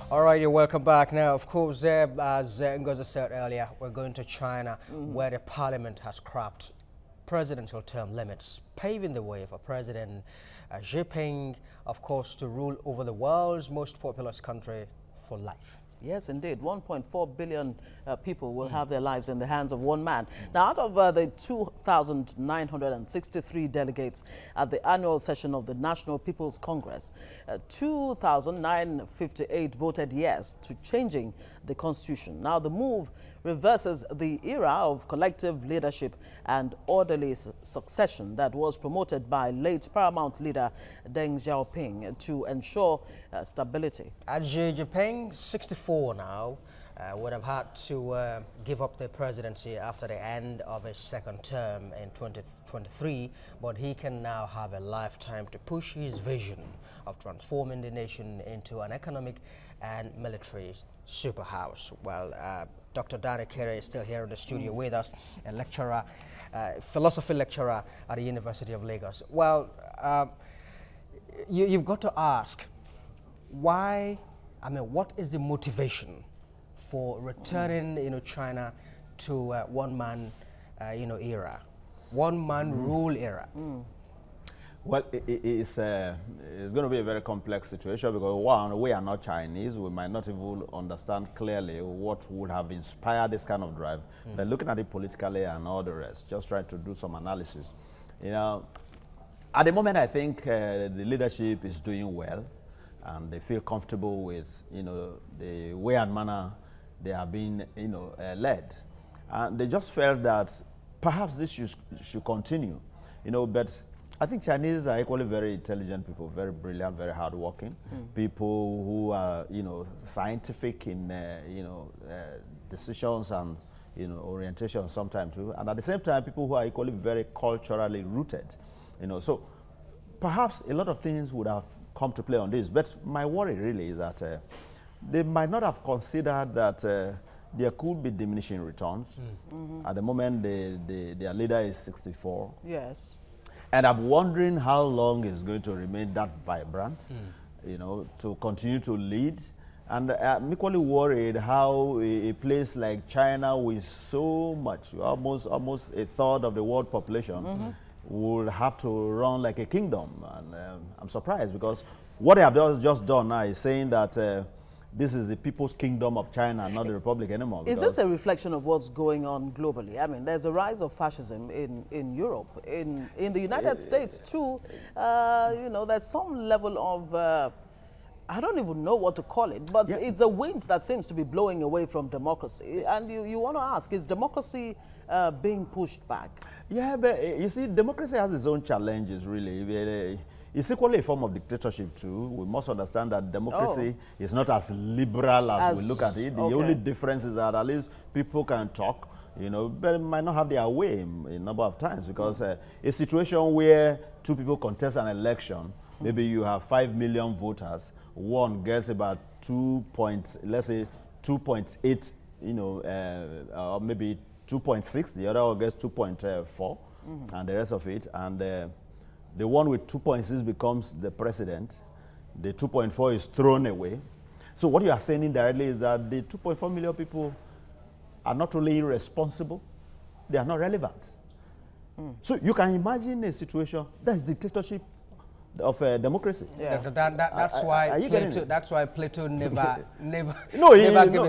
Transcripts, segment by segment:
All right, you're welcome back. Now, of course, as Ngozi said earlier, we're going to China, where the parliament has scrapped presidential term limits, paving the way for President Xi Jinping, of course, to rule over the world's most populous country for life. Yes, indeed. 1.4 billion people will have their lives in the hands of one man. Now, out of the 2,963 delegates at the annual session of the National People's Congress, 2,958 voted yes to changing the constitution. Now, the move reverses the era of collective leadership and orderly succession that was promoted by late paramount leader Deng Xiaoping to ensure stability. And Xi Jinping, 64 now, would have had to give up the presidency after the end of his second term in 2023, but he can now have a lifetime to push his vision of transforming the nation into an economic and military superhouse. Well, Dr. Danny Kere is still here in the studio with us, a lecturer, philosophy lecturer at the University of Lagos. Well, you've got to ask, why, what is the motivation for returning, China to one-man, era, one-man rule era? Well, it's going to be a very complex situation because, one, we are not Chinese. We might not even understand clearly what would have inspired this kind of drive. But looking at it politically and all the rest, just trying to do some analysis. At the moment, I think the leadership is doing well, and they feel comfortable with, the way and manner they are being, led. And they just felt that perhaps this should continue, but I think Chinese are equally very intelligent people, very brilliant, very hardworking, people who are, scientific in, decisions and, orientation sometimes too. And at the same time, people who are equally very culturally rooted, So perhaps a lot of things would have come to play on this. But my worry really is that they might not have considered that there could be diminishing returns. At the moment, their leader is 64. Yes. And I'm wondering how long it's going to remain that vibrant, to continue to lead. And I'm equally worried how a place like China with so much, almost a third of the world population, will have to run like a kingdom. And I'm surprised because what they have just done now is saying that this is the people's kingdom of China, not the republic anymore. Is this a reflection of what's going on globally? I mean, there's a rise of fascism in Europe, in the United States too. There's some level of, I don't even know what to call it, but it's a wind that seems to be blowing away from democracy. And you want to ask, is democracy being pushed back? Yeah, but you see, democracy has its own challenges, really. It's equally a form of dictatorship too. We must understand that democracy is not as liberal as we look at it. The only difference is that at least people can talk, but it might not have their way a number of times because a situation where two people contest an election, maybe you have 5 million voters, one gets about 2.8, or maybe 2.6, the other one gets 2.4, and the rest of it, and the one with 2.6 becomes the president. The 2.4 is thrown away. So what you are saying indirectly is that the 2.4 million people are not only irresponsible, they are not relevant. So you can imagine a situation that's dictatorship of democracy. Yeah. That's why Plato never gave a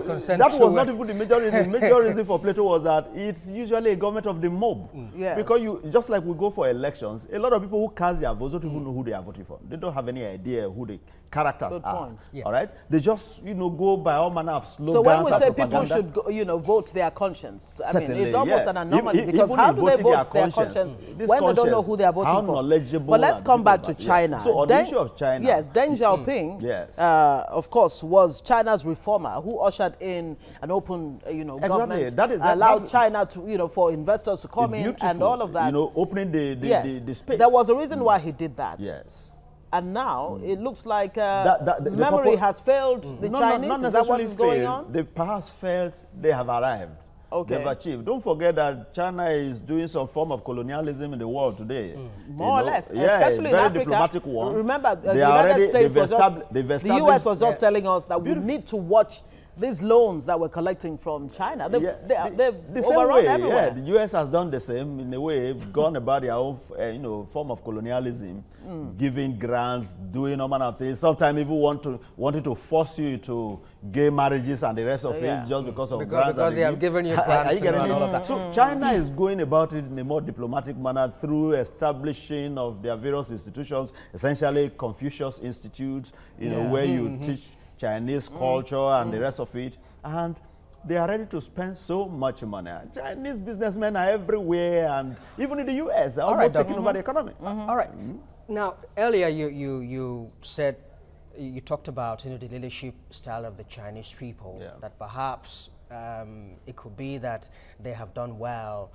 consent. That was not even the major reason. The major reason for Plato was that it's usually a government of the mob. Because just like we go for elections, a lot of people who cast their votes don't even know who they are voting for. They don't have any idea who the characters are. All right, they just go by all manner of slogans. So when we say propaganda, people should vote their conscience, I mean it's almost an anomaly because even how do they vote their conscience when they don't know who they are voting for? But let's come back to China. So on the issue of China, yes, Deng Xiaoping, of course, was China's reformer who ushered in an open, government, allowed China to, for investors to come in and all of that. Opening the space. There was a reason why he did that. Yes. And now it looks like memory has failed the Chinese. Not is that what is going on? The past failed, they have arrived. they've achieved. Don't forget that China is doing some form of colonialism in the world today. More or less, yeah, especially in Africa. Diplomatic one. Remember, the United States was just, the US was just telling us that we need to watch these loans that we're collecting from China. They've overrun everywhere. Yeah, the US has done the same in a way, gone about their own form of colonialism, giving grants, doing all manner of things. Sometimes even wanting to force you to gay marriages and the rest of it just because of grants. Because they have given you grants and all of that. So China is going about it in a more diplomatic manner through establishing of their various institutions, essentially Confucius Institutes, where you teach Chinese culture and the rest of it, and they are ready to spend so much money. Chinese businessmen are everywhere, and even in the US, they're almost taking over the economy. All right. Now, earlier you said, you talked about the leadership style of the Chinese people, that perhaps it could be that they have done well,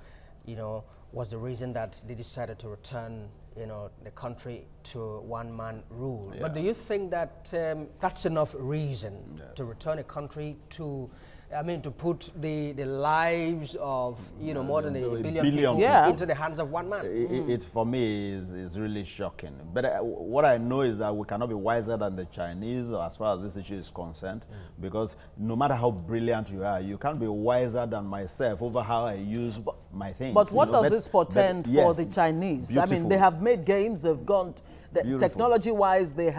was the reason that they decided to return the country to one-man rule. Yeah. But do you think that that's enough reason to return a country to, to put the lives of, more than a billion people into the hands of one man? It for me, is really shocking. But what I know is that we cannot be wiser than the Chinese as far as this issue is concerned, because no matter how brilliant you are, you can't be wiser than myself over how I use my things. But what does this portend for the Chinese? Beautiful. I mean, they have made gains, they've gone, technology-wise, they've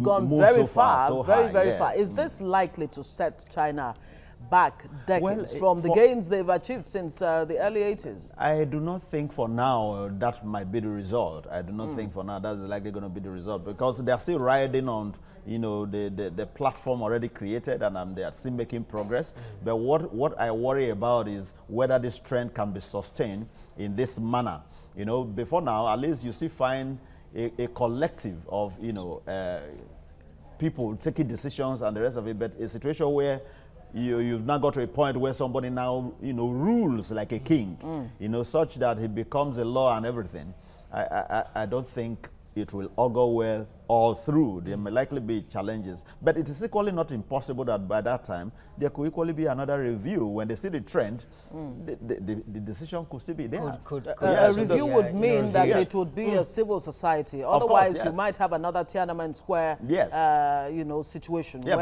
gone very far, very far. Is this likely to set China back decades from the gains they've achieved since the early 80s? I do not think for now that might be the result. I do not think for now that's likely going to be the result, because they're still riding on the platform already created, and they are still making progress. But what I worry about is whether this trend can be sustained in this manner. Before now, at least you still find a collective of people taking decisions and the rest of it, but a situation where you've now got to a point where somebody now rules like a king, such that he becomes a law and everything. I don't think it will augur well all through. There may likely be challenges, but it is equally not impossible that by that time there could equally be another review. When they see the trend, the decision could still be there. A review would mean that it would be a civil society. Otherwise, you might have another Tiananmen Square, situation. Yeah,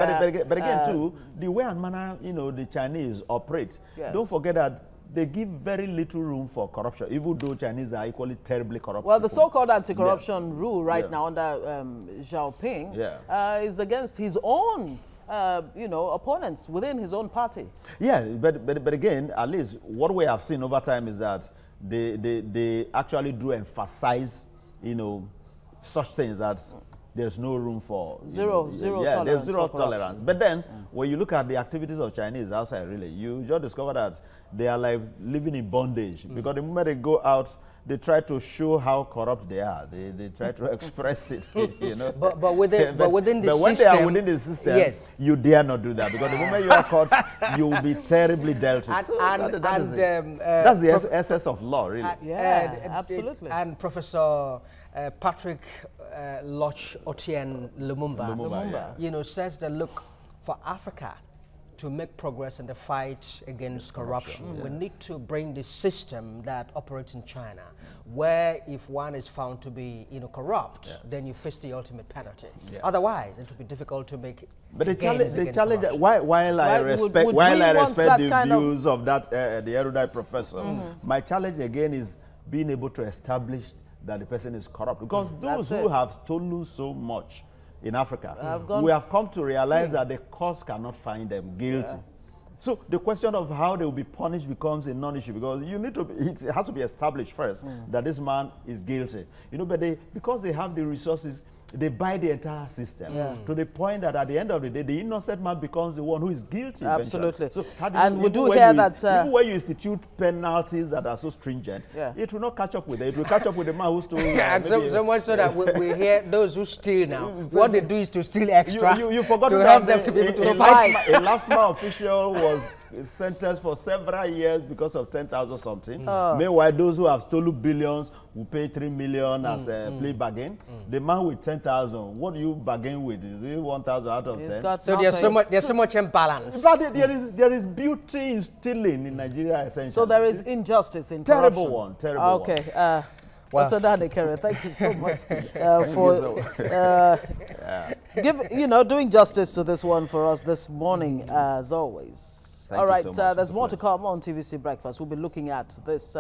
but again, too, the way and manner the Chinese operate. Don't forget that they give very little room for corruption, even though Chinese are equally terribly corrupt. Well, the so-called anti-corruption rule right now under Xiaoping is against his own, opponents within his own party. Yeah, but again, at least what we have seen over time is that they actually do emphasize, such things that there's no room for zero tolerance. There's zero tolerance. But then, when you look at the activities of Chinese outside, really, you just discover that they are like living in bondage, because the moment they go out, they try to show how corrupt they are. They try to express it, But within the system, when they are within the system, you dare not do that, because the moment you are caught, you will be terribly dealt with. That's the essence of law, really. Absolutely. And Professor Patrick Loch Otieno Lumumba, says that, look, for Africa to make progress in the fight against corruption, we need to bring the system that operates in China, where if one is found to be corrupt, then you face the ultimate penalty. Otherwise, it will be difficult to make. But the challenge, while I respect the views of that the erudite professor, my challenge again is being able to establish that the person is corrupt, because those who have stolen so much in Africa, we have come to realize that the courts cannot find them guilty. So the question of how they will be punished becomes a non-issue, because it has to be established first that this man is guilty. But because they have the resources, they buy the entire system to the point that at the end of the day, the innocent man becomes the one who is guilty. Absolutely. So and we do hear that even when you institute penalties that are so stringent, it will not catch up with it. It will catch up with the man who stole. And so much so that we hear those who steal now. What they do is to steal extra. You forgot to help them to be able to fight. A last mile official was sentenced for several years because of 10,000 something. Meanwhile, those who have stolen billions will pay 3 million as a plea bargain. The man with 10,000, what do you bargain with? Is it 1,000 out of 10? So there's so much imbalance. In fact, there is beauty in stealing in Nigeria, essentially. So there is injustice in terrible corruption. one, terrible one. Well, Dr. Dadekere, thank you so much for doing justice to this one for us this morning, as always. Thank All right, you so much. there's more to come on TVC Breakfast. We'll be looking at this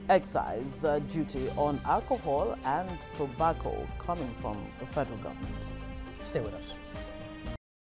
excise duty on alcohol and tobacco coming from the federal government. Stay with us.